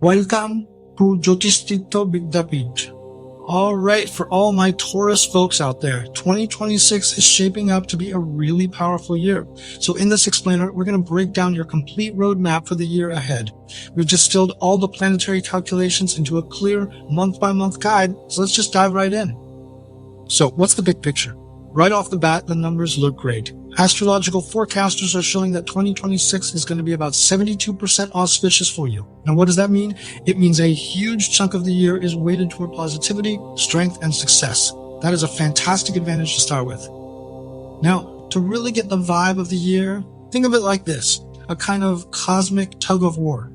Welcome to Jyotish Tirtha Vyadeeth. Alright, for all my Taurus folks out there, 2026 is shaping up to be a really powerful year. So in this explainer, we're going to break down your complete roadmap for the year ahead. We've distilled all the planetary calculations into a clear month-by-month guide, so let's just dive right in. So what's the big picture? Right off the bat, the numbers look great. Astrological forecasters are showing that 2026 is going to be about 72% auspicious for you. And what does that mean? It means a huge chunk of the year is weighted toward positivity, strength, and success. That is a fantastic advantage to start with. Now, to really get the vibe of the year, think of it like this, a kind of cosmic tug of war.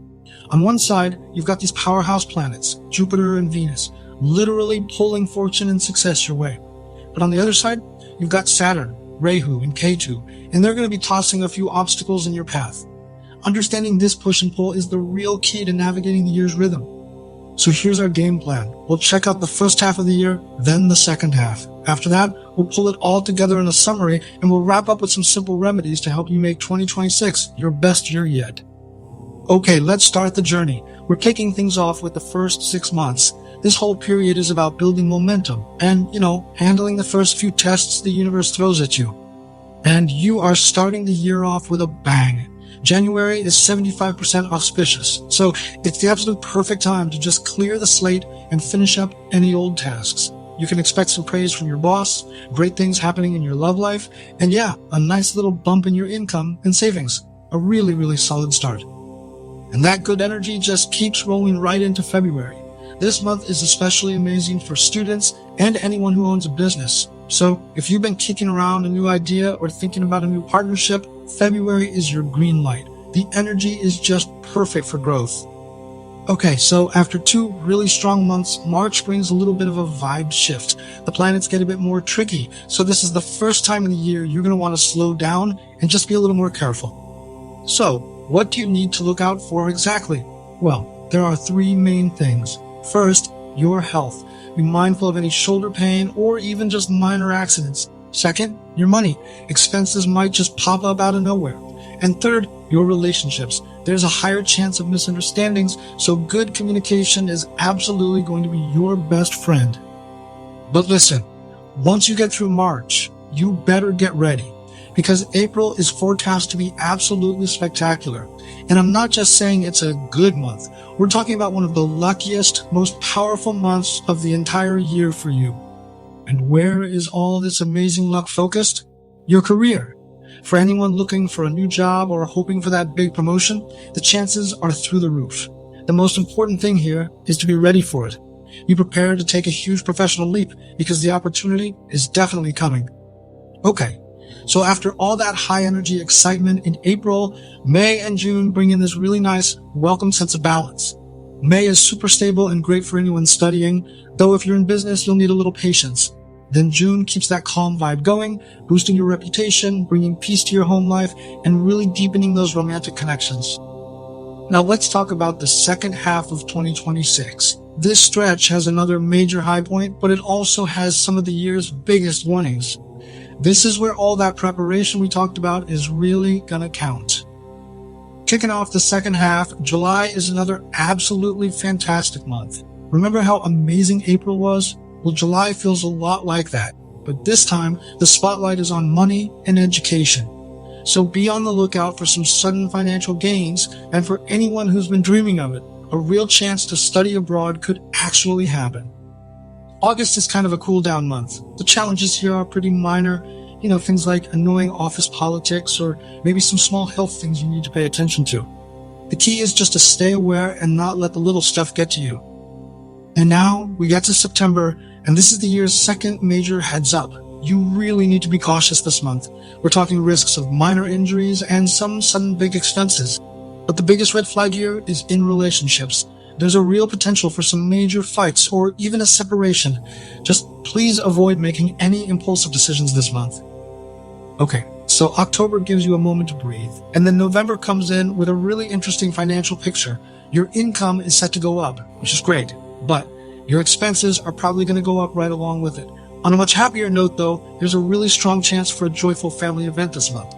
On one side, you've got these powerhouse planets, Jupiter and Venus, literally pulling fortune and success your way. But on the other side, you've got Saturn, Rahu, and Ketu, and they're going to be tossing a few obstacles in your path. Understanding this push and pull is the real key to navigating the year's rhythm. So here's our game plan. We'll check out the first half of the year, then the second half. After that, we'll pull it all together in a summary, and we'll wrap up with some simple remedies to help you make 2026 your best year yet. Okay, let's start the journey. We're kicking things off with the first 6 months. This whole period is about building momentum and, handling the first few tests the universe throws at you. And you are starting the year off with a bang. January is 75% auspicious, so it's the absolute perfect time to just clear the slate and finish up any old tasks. You can expect some praise from your boss, great things happening in your love life, and yeah, a nice little bump in your income and savings. A really, really solid start. And that good energy just keeps rolling right into February. This month is especially amazing for students and anyone who owns a business. So if you've been kicking around a new idea or thinking about a new partnership, February is your green light. The energy is just perfect for growth. Okay, so after 2 really strong months, March brings a little bit of a vibe shift. The planets get a bit more tricky. So this is the first time in the year you're going to want to slow down and just be a little more careful. So what do you need to look out for exactly? Well, there are 3 main things. First, your health. Be mindful of any shoulder pain or even just minor accidents. Second, your money. Expenses might just pop up out of nowhere. And third, your relationships. There's a higher chance of misunderstandings, so good communication is absolutely going to be your best friend. But listen, once you get through March, you better get ready, because April is forecast to be absolutely spectacular. And I'm not just saying it's a good month. We're talking about one of the luckiest, most powerful months of the entire year for you. And where is all this amazing luck focused? Your career. For anyone looking for a new job or hoping for that big promotion, the chances are through the roof. The most important thing here is to be ready for it. Be prepared to take a huge professional leap because the opportunity is definitely coming. Okay. So after all that high energy excitement in April, May and June bring in this really nice, welcome sense of balance. May is super stable and great for anyone studying, though if you're in business, you'll need a little patience. Then June keeps that calm vibe going, boosting your reputation, bringing peace to your home life, and really deepening those romantic connections. Now let's talk about the second half of 2026. This stretch has another major high point, but it also has some of the year's biggest warnings. This is where all that preparation we talked about is really gonna count. Kicking off the second half, July is another absolutely fantastic month. Remember how amazing April was? Well, July feels a lot like that, but this time the spotlight is on money and education. So be on the lookout for some sudden financial gains, and for anyone who's been dreaming of it, a real chance to study abroad could actually happen. August is kind of a cool down month. The challenges here are pretty minor, things like annoying office politics or maybe some small health things you need to pay attention to. The key is just to stay aware and not let the little stuff get to you. And now we get to September, and this is the year's second major heads up. You really need to be cautious this month. We're talking risks of minor injuries and some sudden big expenses. But the biggest red flag here is in relationships. There's a real potential for some major fights or even a separation. Just please avoid making any impulsive decisions this month. Okay, so October gives you a moment to breathe, and then November comes in with a really interesting financial picture. Your income is set to go up, which is great, but your expenses are probably going to go up right along with it. On a much happier note, though, there's a really strong chance for a joyful family event this month.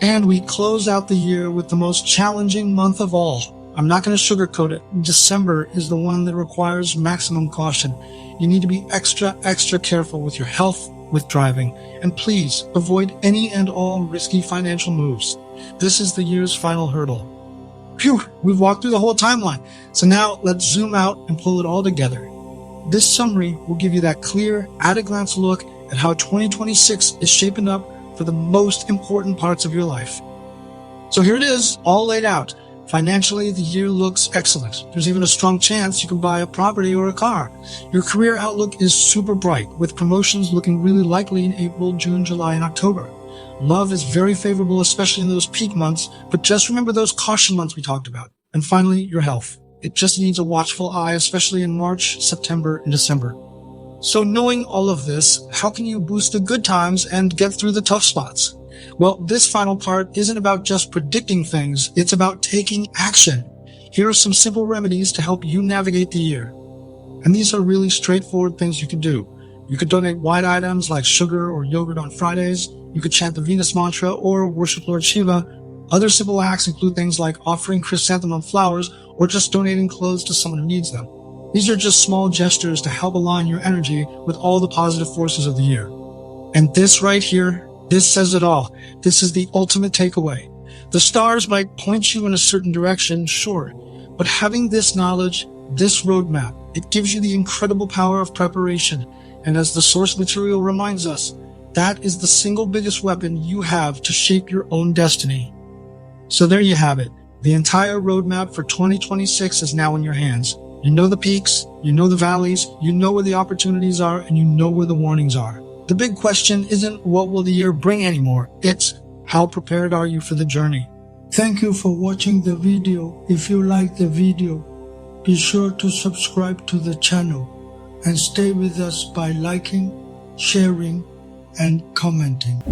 And we close out the year with the most challenging month of all, I'm not going to sugarcoat it. December is the one that requires maximum caution. You need to be extra careful with your health, with driving, and please avoid any and all risky financial moves. This is the year's final hurdle. Phew, we've walked through the whole timeline. So now let's zoom out and pull it all together. This summary will give you that clear, at-a-glance look at how 2026 is shaping up for the most important parts of your life. So here it is, all laid out. Financially, the year looks excellent. There's even a strong chance you can buy a property or a car. Your career outlook is super bright, with promotions looking really likely in April, June, July, and October. Love is very favorable, especially in those peak months, but just remember those caution months we talked about. And finally, your health. It just needs a watchful eye, especially in March, September, and December. So knowing all of this, how can you boost the good times and get through the tough spots? Well, this final part isn't about just predicting things, it's about taking action. Here are some simple remedies to help you navigate the year. And these are really straightforward things you can do. You could donate white items like sugar or yogurt on Fridays. You could chant the Venus mantra or worship Lord Shiva. Other simple acts include things like offering chrysanthemum flowers or just donating clothes to someone who needs them. These are just small gestures to help align your energy with all the positive forces of the year. And this right here, this says it all. This is the ultimate takeaway. The stars might point you in a certain direction, sure, but having this knowledge, this roadmap, it gives you the incredible power of preparation. And as the source material reminds us, that is the single biggest weapon you have to shape your own destiny. So there you have it. The entire roadmap for 2026 is now in your hands. You know the peaks, you know the valleys, you know where the opportunities are, and you know where the warnings are. The big question isn't what will the year bring anymore. It's how prepared are you for the journey? Thank you for watching the video. If you like the video, be sure to subscribe to the channel and stay with us by liking, sharing, and commenting.